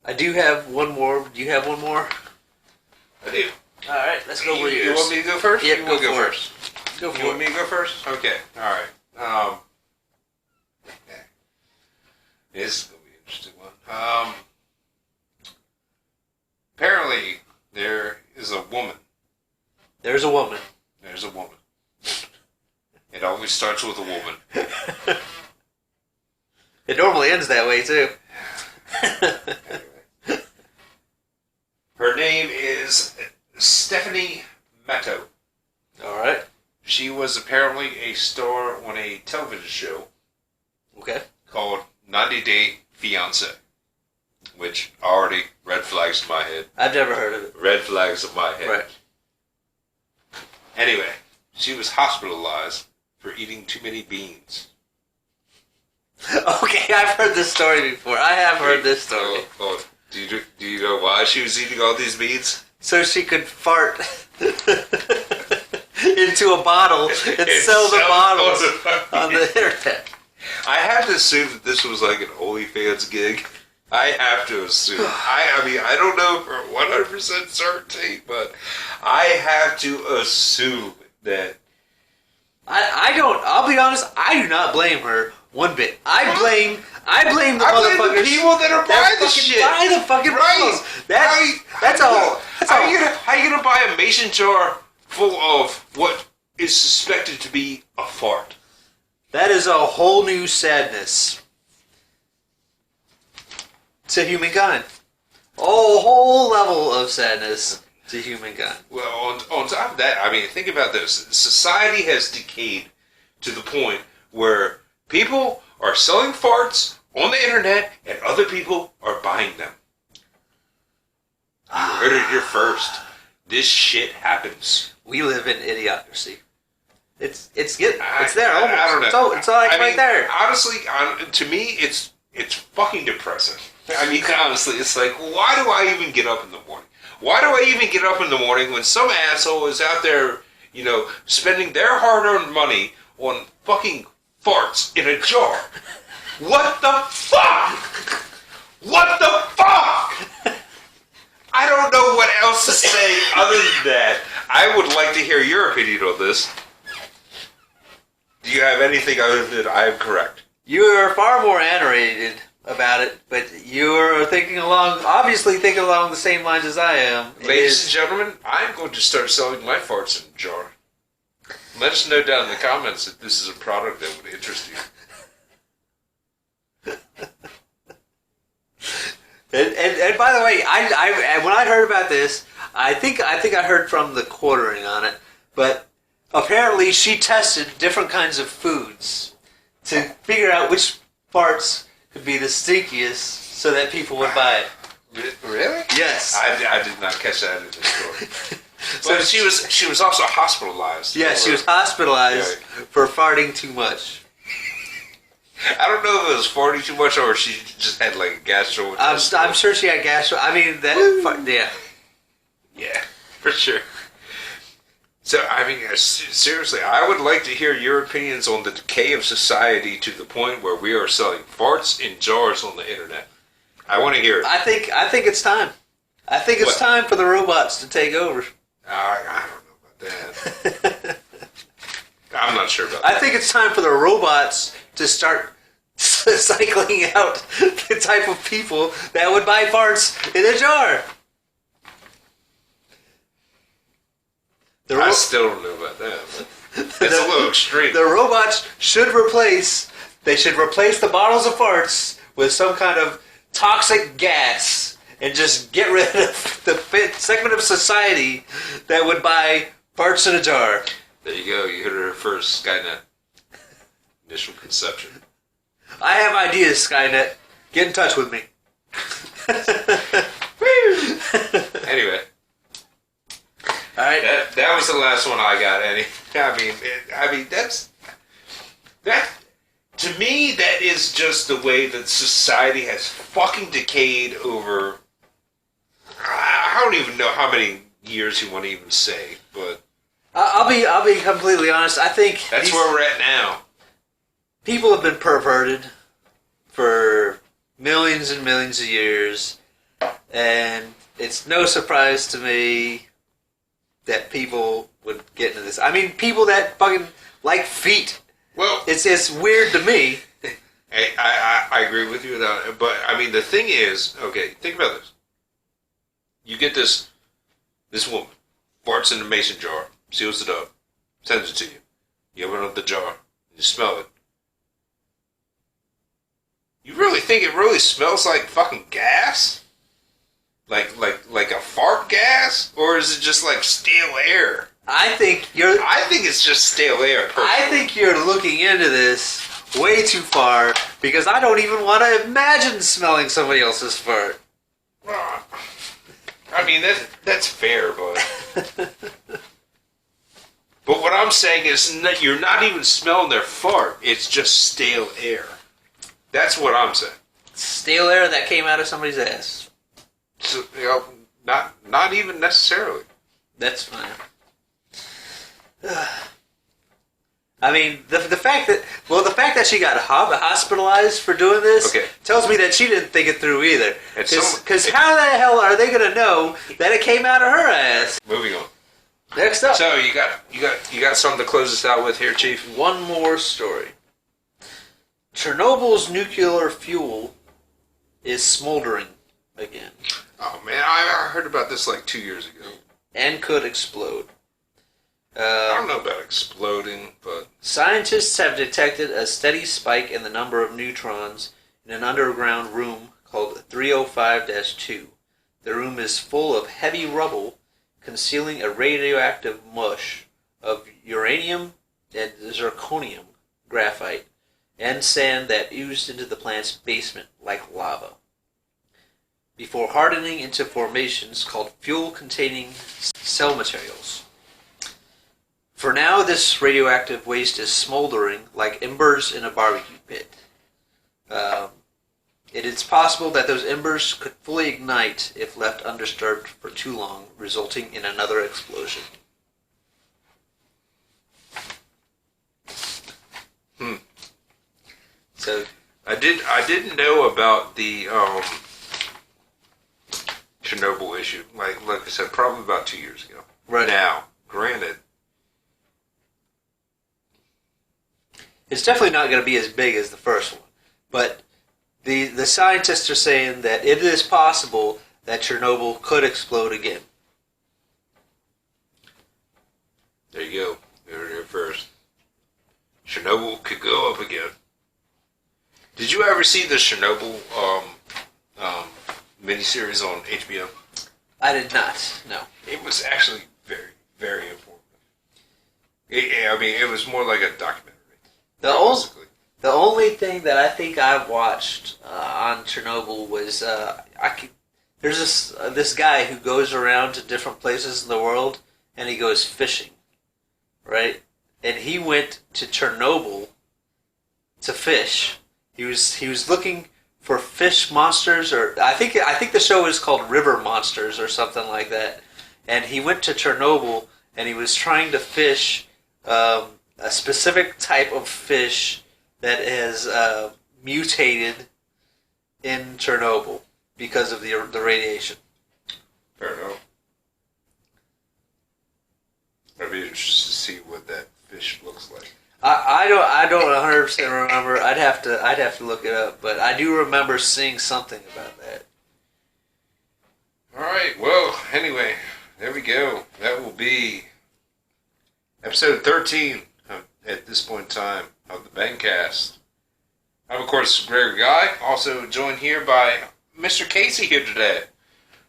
I do have one more. Do you have one more? I do. All right, let's go with yours. You want me to go first? Yeah, you go want to go for it. first? Go for You want it. me to go first? Okay. All right. This is going to be an interesting one. Apparently, there is a woman. There's a woman. There's a woman. It always starts with a woman. It normally ends that way, too. Anyway. Her name is Stephanie Matto. All right. She was apparently a star on a television show Okay. called 90 Day Fiance, which already red flags in my head. I've never heard of it. Red flags in my head. Right. Anyway, she was hospitalized for eating too many beans. Okay, I've heard this story before. I have heard this story. Do you know why she was eating all these beans? So she could fart into a bottle and sell the bottles on the internet. I have to assume that this was like an OnlyFans gig. I have to assume. I mean, I don't know for 100% certainty, but I have to assume that. I'll be honest, I do not blame her one bit. I blame the motherfuckers. The people that are buying the shit. Buy the fucking bottles. How you gonna buy a mason jar full of what is suspected to be a fart? That is a whole new sadness to humankind. A whole level of sadness to humankind. Well, on top of that, I mean, think about this. Society has decayed to the point where people are selling farts on the internet and other people are buying them. You heard it here first. This shit happens. We live in idiocracy. It's there. Almost. I don't know. It's all right there. Honestly, to me, it's fucking depressing. I mean, honestly, it's like, why do I even get up in the morning? Why do I even get up in the morning when some asshole is out there, spending their hard-earned money on fucking farts in a jar? What the fuck? What the fuck? I don't know what else to say other than that. I would like to hear your opinion on this. Do you have anything other than I am correct? You are far more animated about it, but you're obviously thinking along the same lines as I am. Ladies and gentlemen, I'm going to start selling my farts in a jar. Let us know down in the comments if this is a product that would interest you. And by the way, I when I heard about this, I think I heard from the quartering on it, but apparently she tested different kinds of foods to figure out which farts could be the stinkiest so that people would buy it. Really? Yes. I did not catch that in the story. So she was also hospitalized. Yes, she was hospitalized for farting too much. I don't know if it was farting too much or she just had like a gastro. I'm sure she had gastro. I mean yeah. Yeah, for sure. So, I mean, seriously, I would like to hear your opinions on the decay of society to the point where we are selling farts in jars on the internet. I want to hear it. I think it's time. I think it's time for the robots to take over. I don't know about that. I'm not sure about that. I think it's time for the robots to start cycling out the type of people that would buy farts in a jar. I still don't know about that. It's a little extreme. The robots should replace the bottles of farts with some kind of toxic gas and just get rid of the segment of society that would buy farts in a jar. There you go. You heard it first, Skynet. Initial conception. I have ideas, Skynet. Get in touch with me. Anyway. All right. That was the last one I got. I mean that to me that is just the way that society has fucking decayed over. I don't even know how many years you want to even say, but I'll be completely honest. I think that's where we're at now. People have been perverted for millions and millions of years. And it's no surprise to me that people would get into this. I mean, people that fucking like feet. Well, it's weird to me. I agree with you on that. But, I mean, the thing is, okay, think about this. You get this woman, farts in the mason jar, seals it up, sends it to you. You open up the jar, you smell it. You really think it really smells like fucking gas? Like a fart gas? Or is it just like stale air? I think it's just stale air, personally. I think you're looking into this way too far, because I don't even want to imagine smelling somebody else's fart. I mean, that's fair, but... But what I'm saying is that you're not even smelling their fart. It's just stale air. That's what I'm saying. Stale air that came out of somebody's ass. So, not even necessarily. That's fine. I mean, the fact that she got hospitalized for doing this tells me that she didn't think it through either. Because how the hell are they going to know that it came out of her ass? Moving on. Next up. So you got something to close us out with here, Chief? One more story. Chernobyl's nuclear fuel is smoldering again. Oh man, I heard about this like 2 years ago. And could explode. I don't know about exploding, but... Scientists have detected a steady spike in the number of neutrons in an underground room called 305-2. The room is full of heavy rubble concealing a radioactive mush of uranium and zirconium, graphite, and sand that oozed into the plant's basement like lava, before hardening into formations called fuel-containing cell materials. For now, this radioactive waste is smoldering like embers in a barbecue pit. It is possible that those embers could fully ignite if left undisturbed for too long, resulting in another explosion. So I didn't know about the Chernobyl issue. Like I said, probably about 2 years ago. Right. Now, granted, it's definitely not going to be as big as the first one, but the scientists are saying that it is possible that Chernobyl could explode again. There you go. You heard it here first. Chernobyl could go up again. Did you ever see the Chernobyl miniseries on HBO? I did not, no. It was actually very, very informative. It was more like a documentary. The only thing that I think I watched on Chernobyl was there's this guy who goes around to different places in the world and he goes fishing, right? And he went to Chernobyl to fish. He was looking for fish monsters, or I think the show is called River Monsters or something like that. And he went to Chernobyl and he was trying to fish a specific type of fish that has mutated in Chernobyl because of the radiation. Fair enough. I'd be interested to see what that fish looks like. I don't 100% remember. I'd have to look it up, but I do remember seeing something about that. All right. Well, anyway, there we go. That will be episode 13 at this point in time of the Bangcast. I'm, of course, Gregor Guy, also joined here by Mr. Casey here today.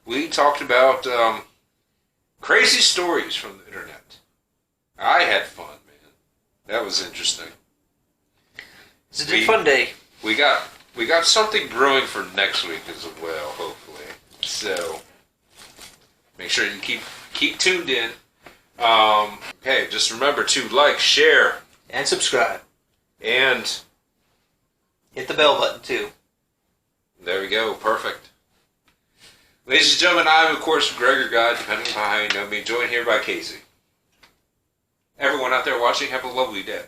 We talked about crazy stories from the internet. I had fun, man. That was interesting. It's a fun day. We got something brewing for next week as well, hopefully. So make sure you keep tuned in. Okay, just remember to like, share, and subscribe. And hit the bell button, too. There we go. Perfect. Ladies and gentlemen, I'm, of course, Gregor Guy, depending on how you know me, joined here by Casey. Everyone out there watching, have a lovely day.